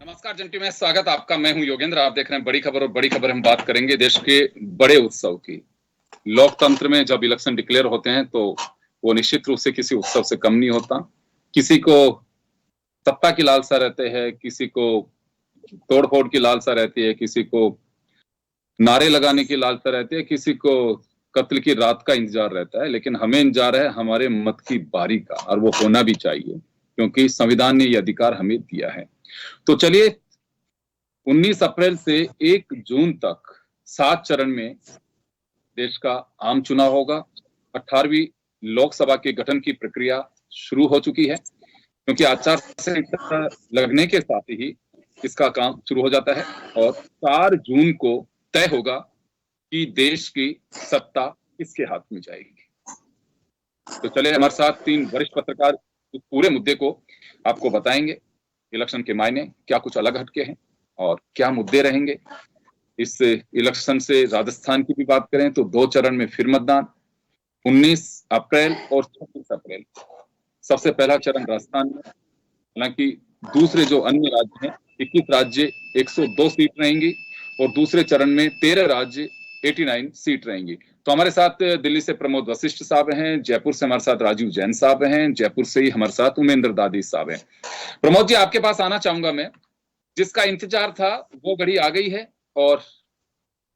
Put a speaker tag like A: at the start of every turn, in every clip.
A: नमस्कार जंटी में स्वागत आपका। मैं हूं योगेंद्र। आप देख रहे हैं बड़ी खबर, और बड़ी खबर हम बात करेंगे देश के बड़े उत्सव की। लोकतंत्र में जब इलेक्शन डिक्लेयर होते हैं तो वो निश्चित रूप से किसी उत्सव से कम नहीं होता। किसी को सत्ता की लालसा रहते हैं, किसी को तोड़फोड़ की लालसा रहती है, किसी को नारे लगाने की लालसा रहती है, किसी को कत्ल की रात का इंतजार रहता है। लेकिन हमें इंतजार है हमारे मत की बारी का, और वो होना भी चाहिए क्योंकि संविधान ने ये अधिकार हमें दिया है। तो चलिए 19 अप्रैल से 1 जून तक 7 चरण में देश का आम चुनाव होगा। 18वीं लोकसभा के गठन की प्रक्रिया शुरू हो चुकी है क्योंकि आचार संहिता लगने के साथ ही इसका काम शुरू हो जाता है और 4 जून को तय होगा कि देश की सत्ता किसके हाथ में जाएगी। तो चले हमारे साथ 3 वरिष्ठ पत्रकार इस पूरे मुद्दे को आपको बताएंगे। इलेक्शन के मायने क्या कुछ अलग हटके हैं और क्या मुद्दे रहेंगे। इस इलेक्शन से राजस्थान की भी बात करें तो 2 चरण में फिर मतदान 19 अप्रैल और 26 अप्रैल। सबसे पहला चरण राजस्थान में, हालांकि दूसरे जो अन्य राज्य हैं 21 राज्य 102 सीट रहेंगी और दूसरे चरण में 13 राज्य 89 सीट रहेंगी। तो हमारे साथ दिल्ली से प्रमोद वशिष्ठ साहब हैं, जयपुर से हमारे साथ राजीव जैन साहब हैं, जयपुर से ही हमारे साथ उमेंद्र दादी साहब हैं। प्रमोद जी, आपके पास आना चाहूंगा मैं। जिसका इंतजार था वो घड़ी आ गई है और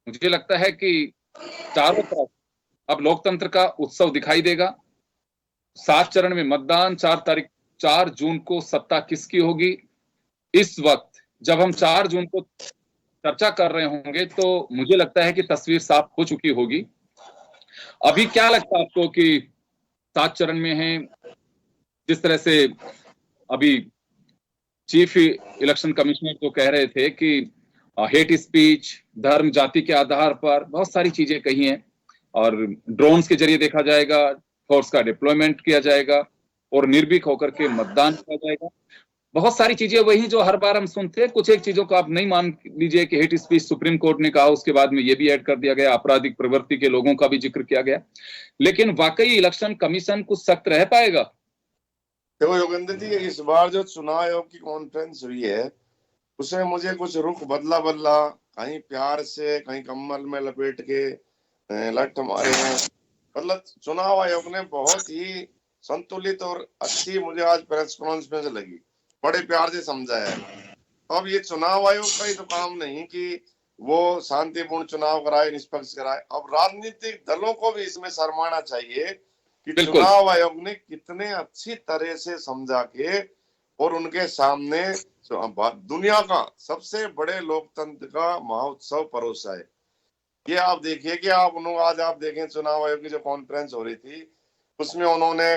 A: मुझे लगता है कि चारों तरफ अब लोकतंत्र का उत्सव दिखाई देगा। 7 चरण में मतदान, 4 जून को सत्ता किसकी होगी। इस वक्त जब हम 4 जून को चर्चा कर रहे होंगे तो मुझे लगता है कि तस्वीर साफ हो चुकी होगी। अभी क्या लगता है आपको कि 7 चरण में है, जिस तरह से अभी चीफ इलेक्शन कमिश्नर तो कह रहे थे कि हेट स्पीच, धर्म, जाति के आधार पर बहुत सारी चीजें कही हैं और ड्रोन्स के जरिए देखा जाएगा, फोर्स का डिप्लॉयमेंट किया जाएगा और निर्भीक होकर के मतदान किया जाएगा। बहुत सारी चीजें वही जो हर बार हम सुनते हैं। कुछ एक चीजों को आप नहीं मान लीजिए कि हेट स्पीच सुप्रीम कोर्ट ने कहा, उसके बाद में ये भी ऐड कर दिया गया, आपराधिक प्रवृत्ति के लोगों का भी जिक्र किया गया। लेकिन वाकई इलेक्शन कमीशन कुछ सख्त रह पाएगा?
B: देखो योगेंद्र जी, इस बार जो चुनाव आयोग की कॉन्फ्रेंस हुई है उसमें मुझे कुछ रुख बदला कहीं प्यार से, कहीं कम्बल में लपेट के लठ मारे हैं। मतलब चुनाव आयोग ने बहुत ही संतुलित और अच्छी मुझे आज प्रेस कॉन्फ्रेंस में लगी, बड़े प्यार से समझाया है। अब ये चुनाव आयोग का ही तो काम नहीं कि वो शांतिपूर्ण चुनाव कराए, निष्पक्ष कराए। अब राजनीतिक दलों को भी इसमें शर्माना चाहिए कि चुनाव आयोग ने कितने अच्छी तरह से समझा के और उनके सामने दुनिया का सबसे बड़े लोकतंत्र का महोत्सव परोसा है। ये आप देखिए कि आज आप देखें चुनाव आयोग की जो कॉन्फ्रेंस हो रही थी उसमें उन्होंने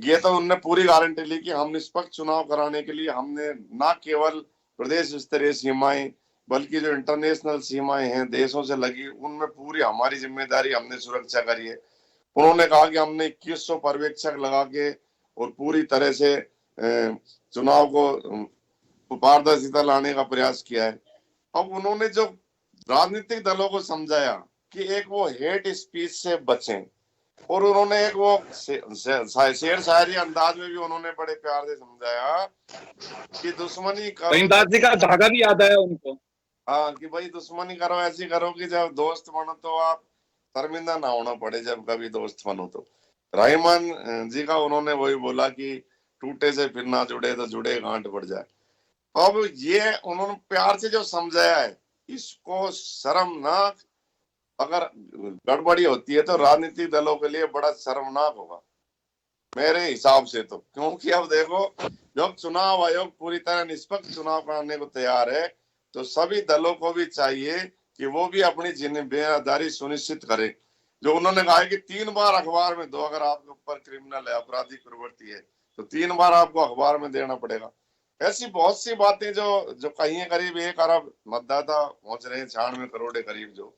B: ये तो उनने पूरी गारंटी ली कि हम निष्पक्ष चुनाव कराने के लिए हमने ना केवल प्रदेश स्तरीय सीमाएं बल्कि जो इंटरनेशनल सीमाएं हैं देशों से लगी उनमें पूरी हमारी जिम्मेदारी, हमने सुरक्षा करी है। उन्होंने कहा कि हमने 2100 पर्यवेक्षक लगा के और पूरी तरह से चुनाव को पारदर्शिता लाने का प्रयास किया है। अब उन्होंने जो राजनीतिक दलों को समझाया कि एक वो हेट स्पीच से बचें और उन्होंने एक वो शेर शायरी अंदाज में भी उन्होंने बड़े प्यार से समझाया कि दुश्मनी करो,
A: जी का धागा भी याद आया उनको।
B: हाँ, कि भाई दुश्मनी करो ऐसी करो कि जब दोस्त बनो तो आप शर्मिंदा ना होना पड़े, जब कभी दोस्त बनो तो। रहमान जी का उन्होंने वही बोला कि टूटे से फिर ना जुड़े तो जुड़े गांठ बढ़ जाए। अब ये उन्होंने प्यार से जो समझाया है, इसको शर्मनाक अगर गड़बड़ी होती है तो राजनीतिक दलों के लिए बड़ा शर्मनाक होगा मेरे हिसाब से तो। क्योंकि अब देखो, जब चुनाव आयोग पूरी तरह निष्पक्ष चुनाव कराने को तैयार है तो सभी दलों को भी चाहिए कि वो भी अपनी जिम्मेदारी सुनिश्चित करे। जो उन्होंने कहा है कि 3 बार अखबार में दो, अगर आपके ऊपर क्रिमिनल है, आपराधिक प्रवृत्ति है तो 3 बार आपको अखबार में देना पड़ेगा। ऐसी बहुत सी बातें जो कहीं है, करीब 1 अरब मतदाता पहुंच रहे हैं, 96 करोड़ के करीब जो,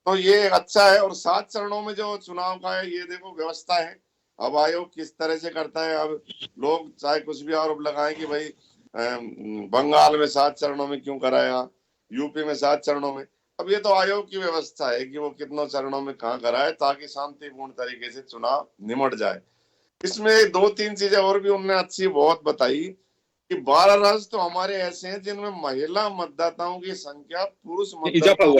B: तो ये अच्छा है। और 7 चरणों में जो चुनाव का है ये देखो व्यवस्था है। अब आयोग किस तरह से करता है, अब लोग चाहे कुछ भी आरोप लगाएं कि भाई बंगाल में 7 चरणों में क्यों कराया, यूपी में 7 चरणों में। अब ये तो आयोग की व्यवस्था है कि वो कितनों चरणों में कहाँ कराए ताकि शांतिपूर्ण तरीके से चुनाव निमट जाए। इसमें 2-3 चीजें और भी उन्होंने अच्छी बहुत बताई कि 12 राज्य तो हमारे ऐसे हैं जिनमें महिला मतदाताओं की संख्या पुरुष मतदाताओं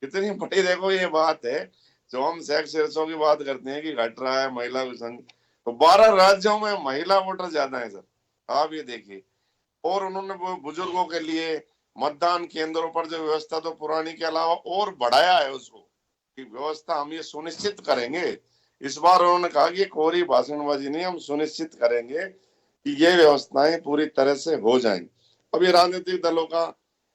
B: कितनी बड़ी, देखो ये बात है। जो हम सेक्स रेशो की बात करते हैं कि घट रहा है महिला संख्या, तो 12 राज्यों में महिला वोटर ज्यादा है सर, आप ये देखिए। और उन्होंने बुजुर्गों के लिए मतदान केंद्रों पर जो व्यवस्था तो पुरानी के अलावा और बढ़ाया है उसको कि व्यवस्था हम ये सुनिश्चित करेंगे। इस बार उन्होंने कहा कि कोरी भाषणबाजी नहीं, हम सुनिश्चित करेंगे कि ये व्यवस्थाएं पूरी तरह से हो जाएं। अब ये राजनीतिक दलों का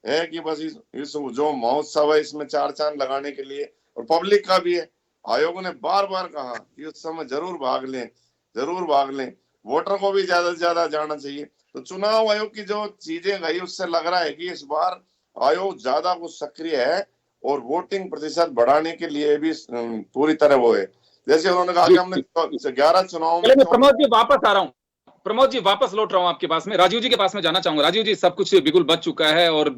B: है कि बस इस जो महोत्सव है इसमें 4 चांद लगाने के लिए, और पब्लिक का भी है। आयोग ने बार बार कहा कि उस समय जरूर भाग लें, जरूर भाग लें, वोटर को भी ज्यादा से ज्यादा जाना चाहिए। तो चुनाव आयोग की जो चीजें गई उससे लग रहा है कि इस बार आयोग ज्यादा कुछ सक्रिय है और वोटिंग प्रतिशत बढ़ाने के लिए भी पूरी तरह वो है। जैसे उन्होंने कहा कि हमने 11 चुनाव में
A: प्रमोद जी वापस आ रहा हूँ, प्रमोद जी वापस लौट रहा हूं आपके पास में, राजीव जी के पास में जाना चाहूंगा। राजीव जी, सब कुछ बिल्कुल बच चुका है, और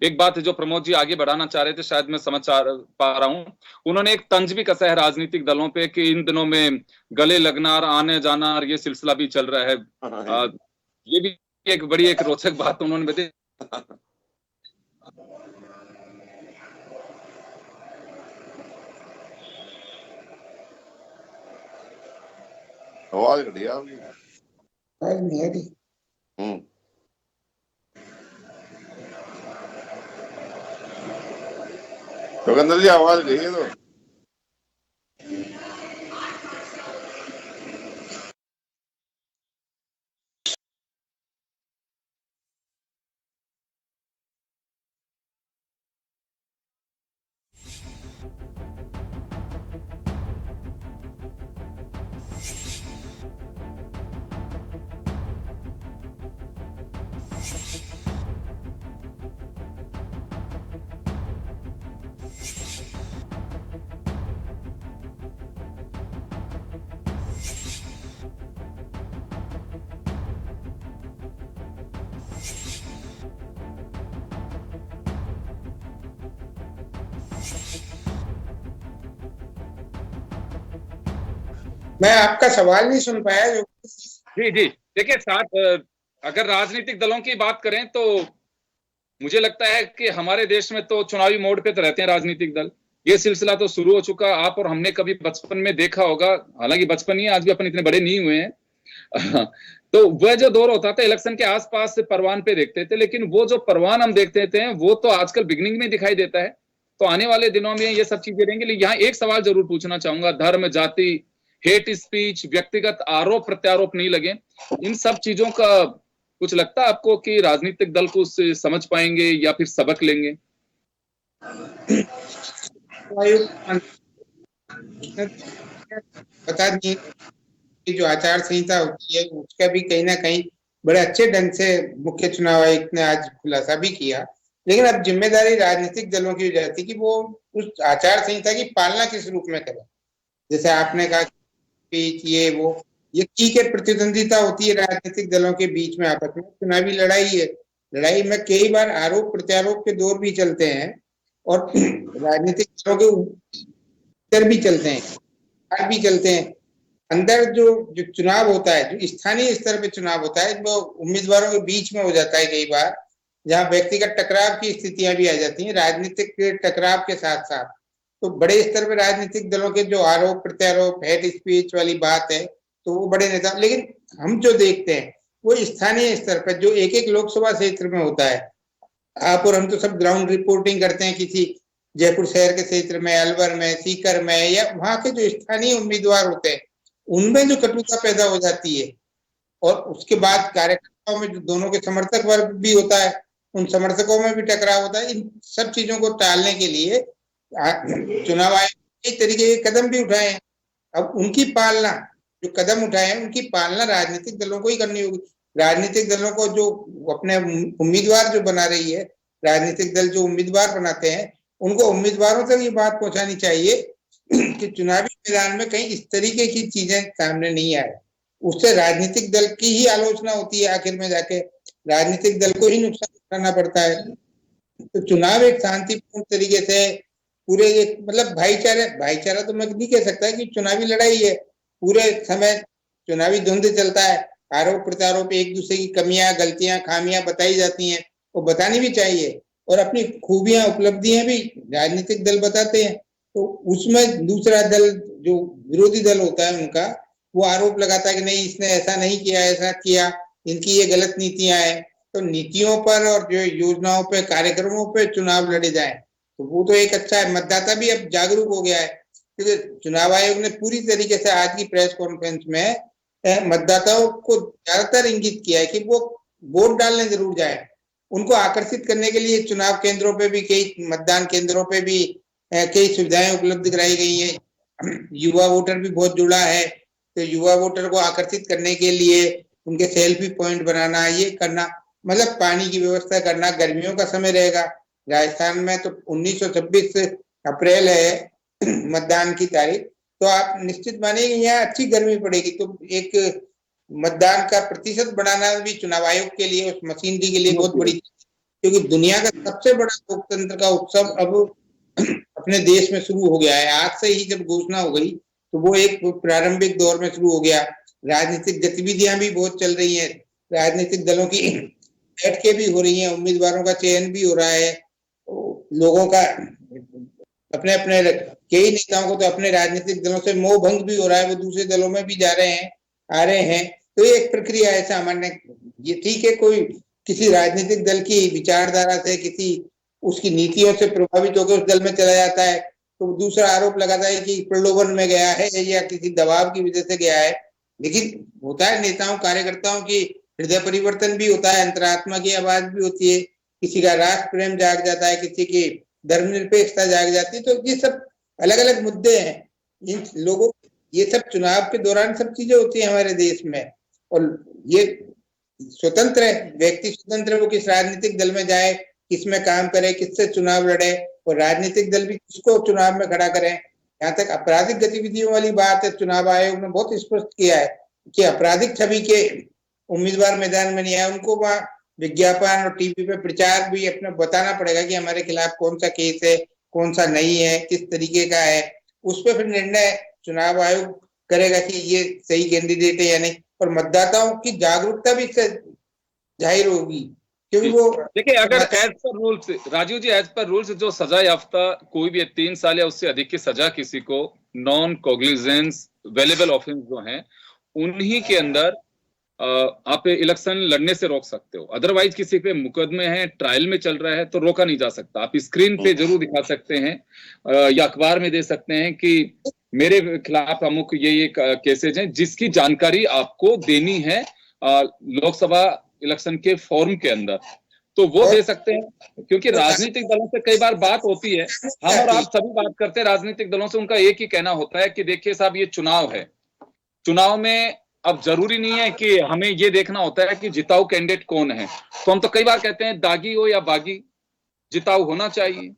A: एक बात जो प्रमोद जी आगे बढ़ाना चाह रहे थे, शायद मैं समझ पा रहा हूं, उन्होंने एक तंज भी कसा है राजनीतिक दलों पे कि इन दिनों में गले लगना और आने जाना और ये सिलसिला भी चल रहा है। ये भी एक बड़ी एक रोचक बात उन्होंने बताई।
B: आवाज घटी आपकी।
C: नहीं है कि
B: योगेंद्र जी आवाज गई है तो
C: मैं आपका सवाल नहीं सुन पाया जो।
A: जी जी, देखिए साथ अगर राजनीतिक दलों की बात करें तो मुझे लगता है कि हमारे देश में तो चुनावी मोड पे तो रहते हैं राजनीतिक दल। ये सिलसिला तो शुरू हो चुका, आप और हमने कभी बचपन में देखा होगा, हालांकि बचपन ही, आज भी अपन इतने बड़े नहीं हुए हैं। तो वह जो दौर होता था इलेक्शन के आसपास से परवान पे देखते थे, लेकिन वो जो परवान हम देखते थे वो तो आजकल बिगनिंग में दिखाई देता है। तो आने वाले दिनों में ये सब चीजें रहेंगी। लेकिन यहाँ एक सवाल जरूर पूछना चाहूंगा, धर्म, जाति, हेट स्पीच, व्यक्तिगत आरोप प्रत्यारोप नहीं लगे, इन सब चीजों का कुछ लगता है आपको कि राजनीतिक दल को उससे समझ पाएंगे या फिर सबक लेंगे?
C: बता दिए कि जो आचार संहिता होती है उसका भी कहीं ना कहीं बड़े अच्छे ढंग से मुख्य चुनाव आयुक्त ने आज खुलासा भी किया। लेकिन अब जिम्मेदारी राजनीतिक दलों की हो जाती है कि वो उस आचार संहिता की पालना किस रूप में करें। जैसे आपने कहा स्पीच, ये वो, ये ठीक है, प्रतिद्वंदिता होती है राजनीतिक दलों के बीच में, आपस में चुनावी लड़ाई है। लड़ाई में कई बार आरोप प्रत्यारोप के दौर भी चलते हैं और राजनीतिक दलों के ऊपर भी चलते हैं, भी चलते हैं। अंदर जो जो चुनाव होता है, जो स्थानीय स्तर पे चुनाव होता है, वो उम्मीदवारों के बीच में हो जाता है कई बार, जहाँ व्यक्तिगत टकराव की स्थितियां भी आ जाती हैं राजनीतिक टकराव के साथ साथ। तो बड़े स्तर पे राजनीतिक दलों के जो आरोप प्रत्यारोप, हेट स्पीच वाली बात है, तो वो बड़े नेता, लेकिन हम जो देखते हैं वो स्थानीय स्तर पर जो एक एक लोकसभा क्षेत्र में होता है। आप और हम तो सब ग्राउंड रिपोर्टिंग करते हैं किसी जयपुर शहर के क्षेत्र में, अलवर में, सीकर में, या वहां के जो स्थानीय उम्मीदवार होते हैं उनमें जो कटुता पैदा हो जाती है। और उसके बाद कार्यकर्ताओं में जो दोनों के समर्थक वर्ग भी होता है, उन समर्थकों में भी टकराव होता है। इन सब चीजों को टालने के लिए चुनाव आयोग कई तरीके के कदम भी उठाए हैं। अब उनकी पालना, जो कदम उठाए हैं उनकी पालना राजनीतिक दलों को ही करनी होगी। राजनीतिक दलों को जो अपने उम्मीदवार जो बना रही है, राजनीतिक दल जो उम्मीदवार बनाते हैं, उनको उम्मीदवारों तक ये बात पहुंचानी चाहिए कि चुनावी मैदान में कहीं इस तरीके की चीजें सामने नहीं आए। उससे राजनीतिक दल की ही आलोचना होती है, आखिर में जाके राजनीतिक दल को ही नुकसान उठाना पड़ता है। तो चुनाव एक शांतिपूर्ण तरीके से पूरे एक, मतलब भाईचारा तो मैं नहीं कह सकता कि चुनावी लड़ाई है, पूरे समय चुनावी धुंध चलता है, आरोप प्रत्यारोप, एक दूसरे की कमियां, गलतियां, खामियां बताई जाती हैं, वो बतानी भी चाहिए, और अपनी खूबियां, उपलब्धियां भी राजनीतिक दल बताते हैं। तो उसमें दूसरा दल, जो विरोधी दल होता है उनका, वो आरोप लगाता है कि नहीं इसने ऐसा नहीं किया, ऐसा किया, इनकी ये गलत नीतियां हैं। तो नीतियों पर और जो योजनाओं पे, कार्यक्रमों पे चुनाव लड़े जाए तो वो तो एक अच्छा है। मतदाता भी अब जागरूक हो गया है, क्योंकि चुनाव आयोग ने पूरी तरीके से आज की प्रेस कॉन्फ्रेंस में मतदाताओं को ज्यादातर इंगित किया है कि वो वोट डालने जरूर जाए। उनको आकर्षित करने के लिए चुनाव केंद्रों पे भी, कई मतदान केंद्रों पे भी कई सुविधाएं उपलब्ध कराई गई है। युवा वोटर भी बहुत जुड़ा है, तो युवा वोटर को आकर्षित करने के लिए उनके सेल्फी पॉइंट बनाना, ये करना, मतलब पानी की व्यवस्था करना। गर्मियों का समय रहेगा राजस्थान में, तो 1926 अप्रैल है मतदान की तारीख, तो आप निश्चित मानिए यहाँ अच्छी गर्मी पड़ेगी। तो एक मतदान का प्रतिशत बढ़ाना भी चुनाव आयोग के लिए, उस मशीनरी के लिए बहुत बड़ी, क्योंकि दुनिया का सबसे बड़ा लोकतंत्र का उत्सव अब अपने देश में शुरू हो गया है। आज से ही जब घोषणा हो गई तो वो एक प्रारंभिक दौर में शुरू हो गया। राजनीतिक गतिविधियां भी बहुत चल रही हैं, राजनीतिक दलों की बैठकें भी हो रही हैं, उम्मीदवारों का चयन भी हो रहा है, लोगों का अपने अपने, कई नेताओं को तो अपने राजनीतिक दलों से मोह भंग भी हो रहा है, वो दूसरे दलों में भी जा रहे हैं, आ रहे हैं। तो ये एक प्रक्रिया है सामान्य। ये ठीक है, कोई किसी राजनीतिक दल की विचारधारा से, किसी उसकी नीतियों से प्रभावित होकर उस दल में चला जाता है तो दूसरा आरोप लगाता है कि प्रलोभन में गया है या किसी दबाव की वजह से गया है। लेकिन होता है, नेताओं कार्यकर्ताओं की हृदय परिवर्तन भी होता है, अंतरात्मा की आवाज भी होती है, किसी का राष्ट्र प्रेम जाग जाता है, किसी की धर्मनिरपेक्षता जाग जाती है। तो ये सब अलग अलग मुद्दे हैं, इन लोगों, ये सब चुनाव के दौरान सब चीजें होती है हमारे देश में। और ये स्वतंत्र है, व्यक्ति स्वतंत्र है, वो किस राजनीतिक दल में जाए, किसमें काम करे, किससे चुनाव लड़े, और राजनीतिक दल भी किसको चुनाव में खड़ा करें। यहाँ तक आपराधिक गतिविधियों वाली बात है, चुनाव आयोग ने बहुत स्पष्ट किया है कि आपराधिक छवि के उम्मीदवार मैदान में नहीं आए, उनको वहाँ विज्ञापन और टीवी पे प्रचार भी अपना बताना पड़ेगा कि हमारे खिलाफ कौन सा केस है, कौन सा नहीं है, किस तरीके का है। उस पर फिर निर्णय चुनाव आयोग करेगा कि ये सही कैंडिडेट है या नहीं। और मतदाताओं की जागरूकता भी इससे जाहिर होगी, क्योंकि वो
A: देखिए, अगर एज पर रूल्स, राजीव जी, एज पर रूल्स जो सजा याफ्ता कोई भी 3 साल या उससे अधिक की सजा किसी को, नॉन कॉग्निजेंस वेलेबल ऑफेंस जो हैं, उन्हीं के अंदर आप इलेक्शन लड़ने से रोक सकते हो। अदरवाइज किसी पे मुकदमे हैं, ट्रायल में चल रहा है, तो रोका नहीं जा सकता। आप स्क्रीन पे जरूर दिखा सकते हैं या अखबार में दे सकते हैं कि मेरे खिलाफ अमुक ये केसेज हैं, जिसकी जानकारी आपको देनी है लोकसभा इलेक्शन के फॉर्म के अंदर, तो वो दे सकते हैं। क्योंकि राजनीतिक दलों से कई बार बात होती है, हम और आप सभी बात करते हैं राजनीतिक दलों से, उनका एक ही कहना होता है कि देखिए साहब, ये चुनाव है, चुनाव में अब जरूरी नहीं है कि हमें ये देखना होता है कि जिताऊ कैंडिडेट कौन है। तो हम तो कई बार कहते हैं दागी हो या बागी, जिताऊ होना चाहिए।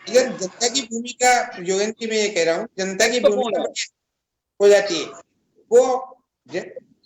C: जनता की भूमिका, योगेंद्र जी मैं ये कह रहा हूँ, जनता की भूमिका हो जाती है, वो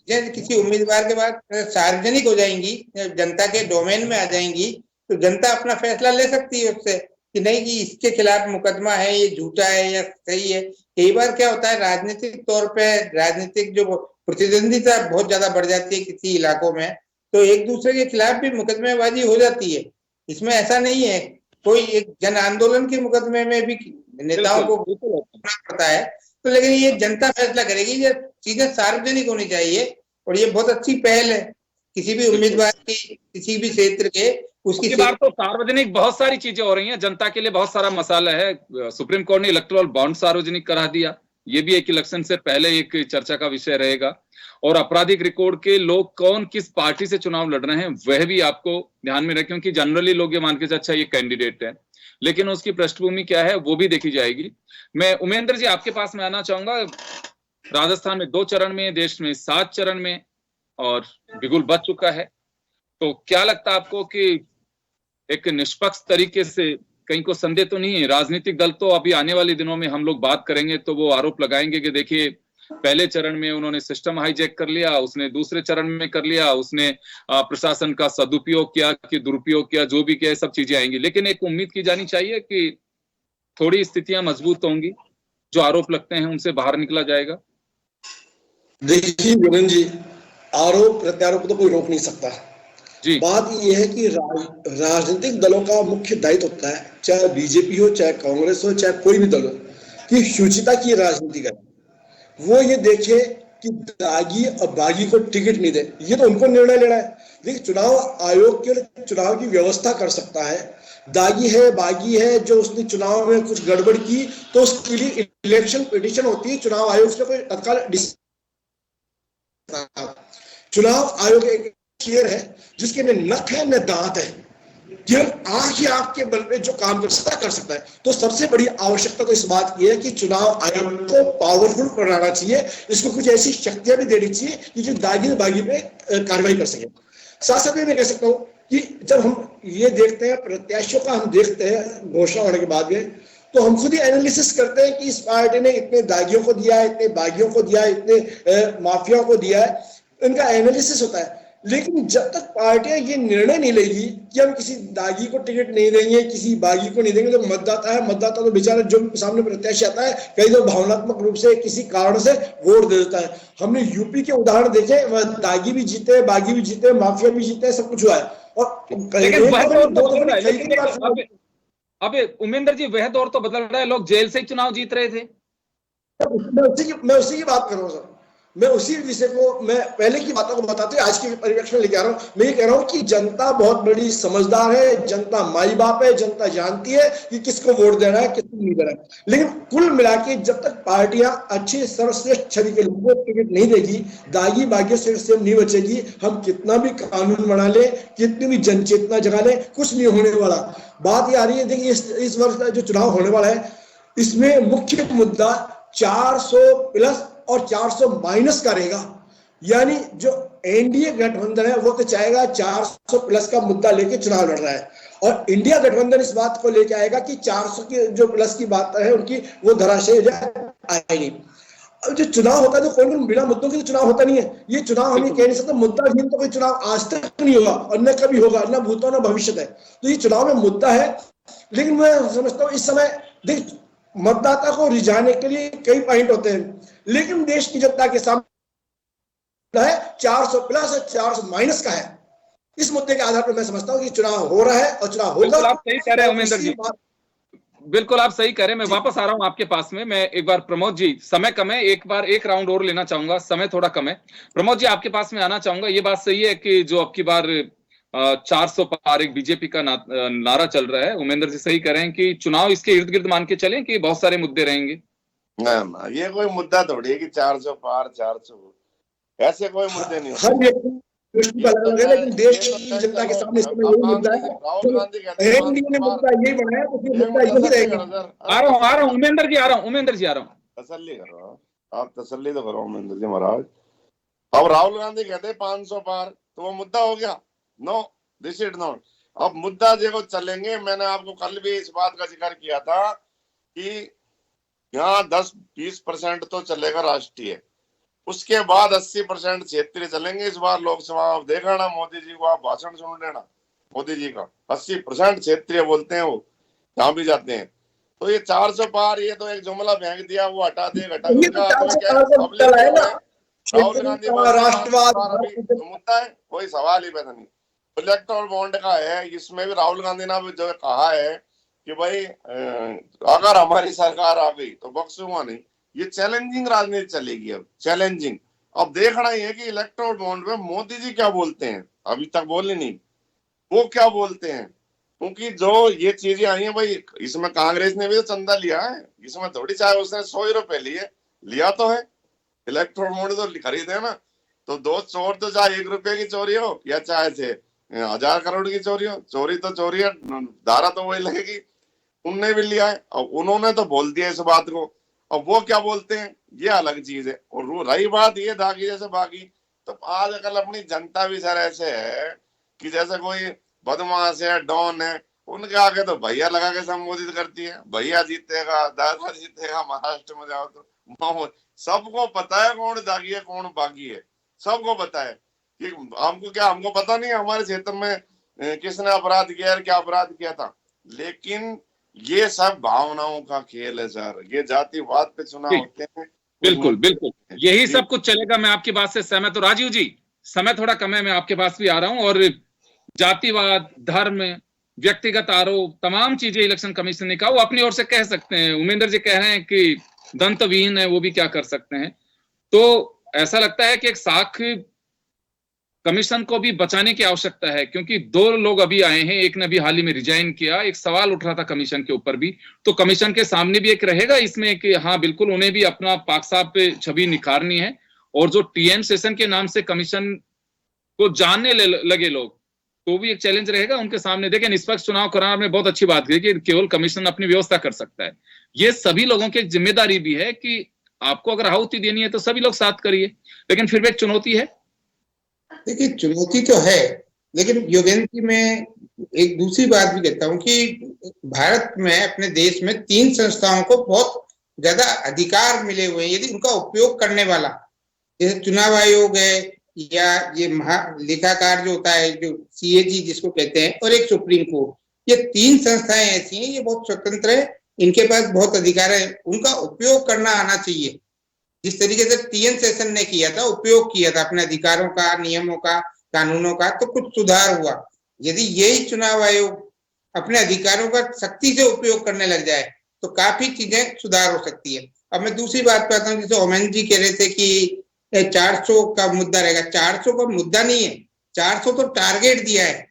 C: जब किसी उम्मीदवार के बाद सार्वजनिक हो जाएंगी, जनता के डोमेन में आ जाएंगी, तो जनता अपना फैसला ले सकती है उससे कि नहीं कि इसके खिलाफ मुकदमा है, ये झूठा है या सही है। कई बार क्या होता है, राजनीतिक तौर पे राजनीतिक जो प्रतिद्वंदिता बहुत ज्यादा बढ़ जाती है किसी इलाकों में, तो एक दूसरे के खिलाफ भी मुकदमेबाजी हो जाती है। इसमें ऐसा नहीं है, कोई एक जन आंदोलन के मुकदमे में भी नेताओं को करना पड़ता है। तो लेकिन ये जनता फैसला करेगी, ये चीजें सार्वजनिक होनी चाहिए। और ये बहुत अच्छी पहल है किसी भी उम्मीदवार की, किसी भी क्षेत्र के, उसकी
A: बार तो सार्वजनिक बहुत सारी चीजें हो रही हैं, जनता के लिए बहुत सारा मसाला है। सुप्रीम कोर्ट ने इलेक्टोरल बॉन्ड सार्वजनिक करा दिया, ये भी एक इलेक्शन से पहले एक चर्चा का विषय रहेगा। और आपराधिक रिकॉर्ड के लोग कौन किस पार्टी से चुनाव लड़ रहे हैं वह भी आपको ध्यान में रखें, क्योंकि जनरली लोग ये मान के अच्छा ये कैंडिडेट है, लेकिन उसकी पृष्ठभूमि क्या है वो भी देखी जाएगी। मैं उमेंद्र जी आपके पास में आना चाहूंगा। राजस्थान में 2 चरण में, देश में 7 चरण में, और बिगुल बच चुका है। तो क्या लगता है आपको कि एक निष्पक्ष तरीके से, कहीं को संदेह तो नहीं है, राजनीतिक दल तो अभी आने वाले दिनों में हम लोग बात करेंगे तो वो आरोप लगाएंगे कि देखिए पहले चरण में उन्होंने सिस्टम हाईजैक कर लिया, उसने दूसरे चरण में कर लिया, उसने प्रशासन का सदुपयोग किया कि दुरुपयोग किया, जो भी किया, सब चीजें आएंगी। लेकिन एक उम्मीद की जानी चाहिए कि थोड़ी स्थितियां मजबूत होंगी, जो आरोप लगते हैं उनसे बाहर निकला जाएगा।
D: देखिए योगेंद्र जी, आरोप प्रत्यारोप तो कोई रोक नहीं सकता जी। बात यह है कि राजनीतिक दलों का मुख्य दायित्व होता है, चाहे बीजेपी हो, चाहे कांग्रेस हो, चाहे कोई भी दल हो, कि शुचिता की राजनीति करें। वो ये देखे कि दागी और बागी को टिकट नहीं दे, ये तो उनको निर्णय लेना है। लेकिन चुनाव आयोग के चुनाव की व्यवस्था कर सकता है। दागी है, बागी है, जो उसने चुनाव में कुछ गड़बड़ की तो उसके लिए इलेक्शन पिटीशन होती है, चुनाव आयोग से कोई तत्काल। चुनाव आयोग एक क्लियर है, जिसके न नख है न दांत है, केवल आंख ही आंख के बल पे जो काम कर सकता है। तो सबसे बड़ी आवश्यकता तो इस बात की है कि चुनाव आयोग को पावरफुल बनाना चाहिए, इसको कुछ ऐसी शक्तियां भी देनी चाहिए कि जो दागी बागी पे कार्रवाई कर सके। साथ साथ मैं कह सकता हूँ कि जब हम ये देखते हैं, प्रत्याशियों का हम देखते हैं घोषणा होने के बाद में, तो हम खुद ही एनालिसिस करते हैं कि इस पार्टी ने इतने दागियों को दिया है, इतने बागियों को दिया है, इतने माफिया को दिया है, इनका एनालिसिस होता है। लेकिन जब तक पार्टियां ये निर्णय नहीं लेगी कि हम किसी दागी को टिकट नहीं देंगे, किसी बागी को नहीं देंगे, तो मतदाता तो बेचारा जो सामने प्रत्याशी आता है कई तो भावनात्मक रूप से किसी कारण से वोट दे देता है। हमने यूपी के उदाहरण देखे, वह दागी भी जीते, बागी भी जीते, माफिया भी जीते, सब कुछ हुआ है। और
A: अब उमेंद्र जी वह दौर तो बदल रहा है, लोग जेल से ही चुनाव जीत रहे थे।
D: मैं उसी की बात कर रहा हूँ सर, मैं उसी विषय को, मैं पहले की बातों को बताते हुए आज के परिप्रेक्ष्य में लेके आ रहा हूँ। मैं ये कह रहा हूँ कि जनता बहुत बड़ी समझदार है, जनता माई बाप है, जनता जानती है कि किसको वोट देना है, किसको नहीं देना है। लेकिन कुल मिला के जब तक पार्टियां अच्छे सर्वश्रेष्ठ छवि के लोगों को टिकट नहीं देगी, दागी बागियों से नहीं बचेगी, हम कितना भी कानून बना ले, कितनी भी जनचेतना जगा ले, कुछ नहीं होने वाला। बात ये आ रही है, देखिए इस वर्ष का जो चुनाव होने वाला है, इसमें मुख्य मुद्दा 400 प्लस और 400 माइनस का रहेगा। यानी जो एनडीए गठबंधन है वो तो चाहेगा 400 प्लस का मुद्दा लेके चुनाव लड़ रहा है, और इंडिया गठबंधन इस बात को लेके आएगा कि 400 की जो प्लस की बात है उनकी वो धराशयी आएगी। अब जो चुनाव होता है तो कोई बिना मुद्दों के तो चुनाव होता नहीं है। ये चुनाव हमें कह नहीं सकते, मुद्दाहीन तो कोई चुनाव आज तक नहीं होगा और न कभी होगा, न भूतो न भविष्य है। तो ये चुनाव में मुद्दा है। लेकिन मैं समझता हूँ इस समय देख, मतदाता को रिझाने के लिए कई पॉइंट होते हैं, लेकिन देश की जनता के सामने है 400 प्लस और 400 माइनस का है। इस मुद्दे के आधार पर मैं समझता हूं कि चुनाव हो रहा है और चुनाव होगा।
A: आप सही कह रहे हैं उमेंद्र जी, बिल्कुल आप सही कह रहे हैं। मैं वापस आ रहा हूं आपके पास में। मैं एक बार प्रमोद जी, समय कम है, एक बार एक राउंड और लेना चाहूंगा, समय थोड़ा कम है। प्रमोद जी आपके पास में आना चाहूंगा। ये बात सही है कि जो अब की बार 400 पार एक बीजेपी का नारा चल रहा है, उमेंद्र जी सही कह रहे हैं कि चुनाव इसके इर्द गिर्द मान के चलें कि बहुत सारे मुद्दे रहेंगे।
B: ना, ये कोई मुद्दा थोड़ी है कि 400 पार 400, ऐसे कोई मुद्दे नहीं होते।
D: लेकिन देश की जनता के सामने यही मुद्दा है।
B: राहुल गांधी कहते हैं
D: मुद्दा यही बनाया, तो फिर मुद्दा यही रहेगा।
A: आ रहा हूं उमेंद्र जी, आ रहा हूं।
B: तसल्ली करो, आप तसल्ली तो करो उमेंद्र जी महाराज। अब राहुल गांधी कहते हैं 500 पार, तो वो मुद्दा हो गया? No, this is not. अब मुद्दा जो चलेंगे, मैंने आपको कल भी इस बात का जिक्र किया था कि यहाँ 10-20% तो चलेगा राष्ट्रीय, उसके बाद 80% क्षेत्रीय चलेंगे। इस बार लोकसभा आप देखा ना, मोदी जी को आप भाषण सुन लेना, मोदी जी का 80% क्षेत्रीय बोलते हैं, वो जहाँ भी जाते हैं। तो ये 400 पार, ये तो एक जुमला फेंक दिया, वो हटा दे घटा राहुल गांधी मुद्दा है, कोई सवाल ही पैदा नहीं। इलेक्टोरल बॉन्ड का है, इसमें भी राहुल गांधी ने भी जो कहा है कि भाई अगर हमारी सरकार आ गई तो बख्शूंगा नहीं। ये चैलेंजिंग राजनीति चलेगी अब, चैलेंजिंग। अब देखना ही है कि इलेक्टोरल बॉन्ड में मोदी जी क्या बोलते हैं, अभी तक बोले नहीं, वो क्या बोलते हैं। क्योंकि जो ये चीजें आई हैं भाई, इसमें कांग्रेस ने भी तो चंदा लिया है, इसमें थोड़ी चाहे उसने 100 रुपए लिए, लिया तो है। इलेक्टोरल बॉन्ड तो खरीदे ना, तो दो चोर तो चाहे 1 रुपए की चोरी हो या चाहे 1000 करोड़ की चोरी हो, चोरी तो चोरी है, धारा तो वही लगेगी। उनने भी लिया है, अब उन्होंने तो बोल दिया इस बात को। अब वो क्या बोलते हैं ये अलग चीज है। और रही बात ये दागी जैसे बागी, तो आजकल अपनी जनता भी सर ऐसे है कि जैसे कोई बदमाश है, डॉन है, उनके आगे तो भैया लगा के संबोधित करती है, भैया जीतेगा, दादा जीतेगा। महाराष्ट्र में जाओ तो सबको पता है कौन दागी है कौन बागी है, सबको पता है। कि हमको पता नहीं हमारे क्षेत्र में किसने अपराध किया है, क्या अपराध किया था। लेकिन ये सब भावनाओं का खेल है सर, ये जातिवाद पे चुनाव होते हैं।
A: बिल्कुल यही सब कुछ चलेगा। मैं आपकी बात से सहमत हूं। राजीव जी समय थोड़ा कम है, मैं आपके पास भी आ रहा हूं। और जातिवाद, धर्म, व्यक्तिगत आरोप, तमाम चीजें इलेक्शन कमीशन ने कहा, वो अपनी ओर से कह सकते हैं। उमेंद्र जी कह रहे हैं कि दंतविहीन है, वो भी क्या कर सकते हैं। तो ऐसा लगता है कि एक साख कमीशन को भी बचाने की आवश्यकता है, क्योंकि 2 लोग अभी आए हैं, एक ने भी हाल ही में रिजाइन किया। एक सवाल उठ रहा था कमीशन के ऊपर भी, तो कमीशन के सामने भी एक रहेगा इसमें कि हाँ बिल्कुल उन्हें भी अपना पाक साहब पे छवि निखारनी है। और जो टीएन सेशन के नाम से कमीशन को जानने लगे लोग, तो भी एक चैलेंज रहेगा उनके सामने। देखिए निष्पक्ष चुनाव कराने में बहुत अच्छी बात है कि केवल कमीशन अपनी व्यवस्था कर सकता है। ये सभी लोगों की जिम्मेदारी भी है कि आपको अगर आहुति देनी है तो सभी लोग साथ करिए, लेकिन फिर भी एक चुनौती है।
C: देखिए चुनौती तो है, लेकिन योगेंद्र जी, मैं एक दूसरी बात भी कहता हूँ कि भारत में, अपने देश में 3 संस्थाओं को बहुत ज्यादा अधिकार मिले हुए हैं यदि उनका उपयोग करने वाला, जैसे चुनाव आयोग है या ये महालेखाकार जो होता है, जो CAG जिसको कहते हैं, और एक सुप्रीम कोर्ट, ये 3 संस्थाएं ऐसी हैं, ये बहुत स्वतंत्र है, इनके पास बहुत अधिकार है, उनका उपयोग करना आना चाहिए। जिस तरीके से TN सेशन ने किया था, उपयोग किया था अपने अधिकारों का, नियमों का, कानूनों का, तो कुछ सुधार हुआ। यदि यही चुनाव आयोग अपने अधिकारों का सख्ती से उपयोग करने लग जाए तो काफी चीजें सुधार हो सकती है। अब मैं दूसरी बात पे आता हूँ, जैसे ओमेन जी कह रहे थे कि 400 का मुद्दा रहेगा। 400 का मुद्दा नहीं है, 400 तो टारगेट दिया है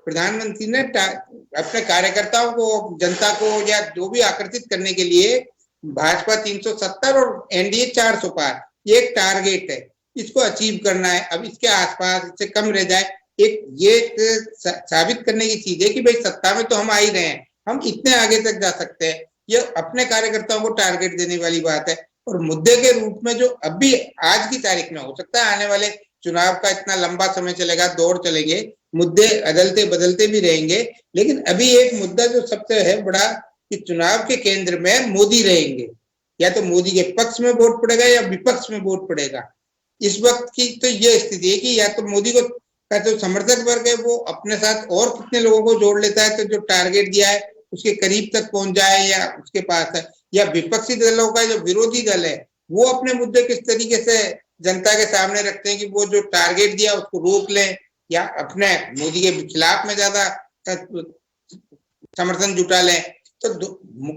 C: प्रधानमंत्री ने अपने कार्यकर्ताओं को, जनता को या जो भी आकर्षित करने के लिए। भाजपा 370 और NDA 400 पार, ये एक टारगेट है, इसको अचीव करना है। अब इसके आसपास, इससे कम रह जाए, ये साबित करने की चीज है कि भाई सत्ता में तो हम आ ही रहे हैं, हम इतने आगे तक जा सकते हैं। ये अपने कार्यकर्ताओं को टारगेट देने वाली बात है। और मुद्दे के रूप में जो अभी आज की तारीख में, हो सकता है आने वाले चुनाव का इतना लंबा समय चलेगा, दौर चलेंगे, मुद्दे अदलते बदलते भी रहेंगे, लेकिन अभी एक मुद्दा जो सबसे है बड़ा, कि चुनाव के केंद्र में मोदी रहेंगे, या तो मोदी के पक्ष में वोट पड़ेगा या विपक्ष में वोट पड़ेगा। इस वक्त की तो ये स्थिति है कि या तो मोदी को का जो समर्थक वर्ग है वो अपने साथ और कितने लोगों को जोड़ लेता है, तो जो टारगेट दिया है उसके करीब तक पहुंच जाए या उसके पास है, या विपक्षी दलों का जो विरोधी दल है वो अपने मुद्दे किस तरीके से जनता के सामने रखते हैं कि वो जो टारगेट दिया उसको रोक लें, या अपने मोदी के खिलाफ में ज्यादा समर्थन जुटा लें। तो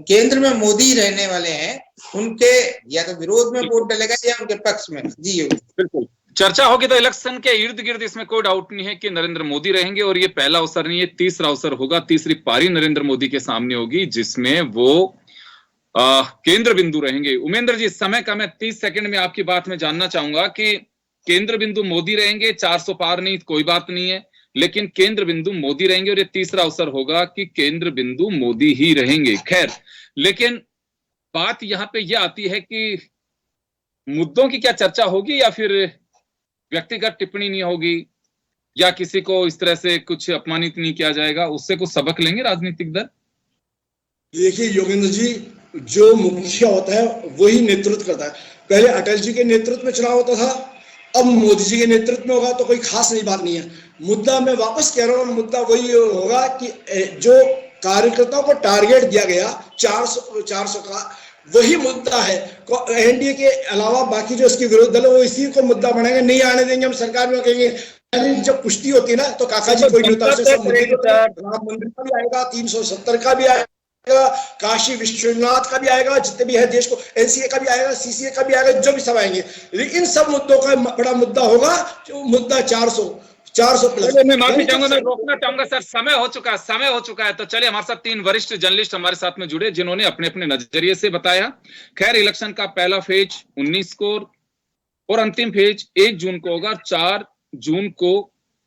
C: केंद्र में मोदी रहने वाले हैं, उनके या तो विरोध में वोट डलेगा या उनके पक्ष में। जी
A: बिल्कुल, चर्चा होगी तो इलेक्शन के इर्द गिर्द, इसमें कोई डाउट नहीं है कि नरेंद्र मोदी रहेंगे। और ये पहला अवसर नहीं है, तीसरा अवसर होगा, तीसरी पारी नरेंद्र मोदी के सामने होगी जिसमें वो केंद्र बिंदु रहेंगे। उमेंद्र जी, समय का मैं 30 सेकंड में आपकी बात में जानना चाहूंगा कि केंद्र बिंदु मोदी रहेंगे, 400 पार नहीं कोई बात नहीं है, लेकिन केंद्र बिंदु मोदी रहेंगे और ये तीसरा अवसर होगा कि केंद्र बिंदु मोदी ही रहेंगे। खैर, लेकिन बात यहाँ पे यह आती है कि मुद्दों की क्या चर्चा होगी, या फिर व्यक्तिगत टिप्पणी नहीं होगी, या किसी को इस तरह से कुछ अपमानित नहीं किया जाएगा, उससे कुछ सबक लेंगे राजनीतिक दल?
D: देखिए योगेंद्र जी, जो मुखिया होता है वही नेतृत्व करता है। पहले अटल जी के नेतृत्व में चुनाव होता था, अब मोदी जी के नेतृत्व में होगा, तो कोई खास नई बात नहीं है। मुद्दा मैं वापस कह रहा हूँ, मुद्दा वही होगा कि जो कार्यकर्ताओं को टारगेट दिया गया 400 का, वही मुद्दा है। NDA के अलावा बाकी जो उसके विरोध दल है वो इसी को मुद्दा बनाएंगे, नहीं आने देंगे हम सरकार में, कहेंगे। जब पुष्टि होती है ना तो काका जी कोई नेता से राम मंदिर का भी आएगा, 370 का भी आएगा, काशी विश्वनाथ का भी आएगा, जितने भी है देश को, NCA का भी आएगा, CCA का भी आएगा, जो भी सब आएंगे। लेकिन सब मुद्दों का बड़ा मुद्दा होगा जो मुद्दा 400 प्लस।
A: मैं माफी चाहूंगा, मैं रोकना चाहूंगा सर, समय हो चुका है। तो चलिए, हमारे साथ 3 वरिष्ठ जर्नलिस्ट हमारे साथ में जुड़े जिन्होंने अपने अपने नजरिए से बताया। खैर, इलेक्शन का पहला फेज 19 को और अंतिम फेज 1 जून को होगा। 4 जून को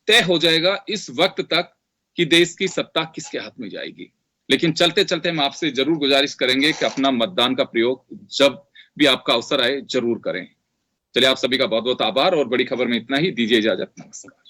A: तय हो जाएगा इस वक्त तक कि देश की सत्ता किसके हाथ में जाएगी। लेकिन चलते चलते हम आपसे जरूर गुजारिश करेंगे कि अपना मतदान का प्रयोग जब भी आपका अवसर आए जरूर करें। चलिए, आप सभी का बहुत बहुत आभार, और बड़ी खबर में इतना ही। दीजिए इजाजत, नमस्कार।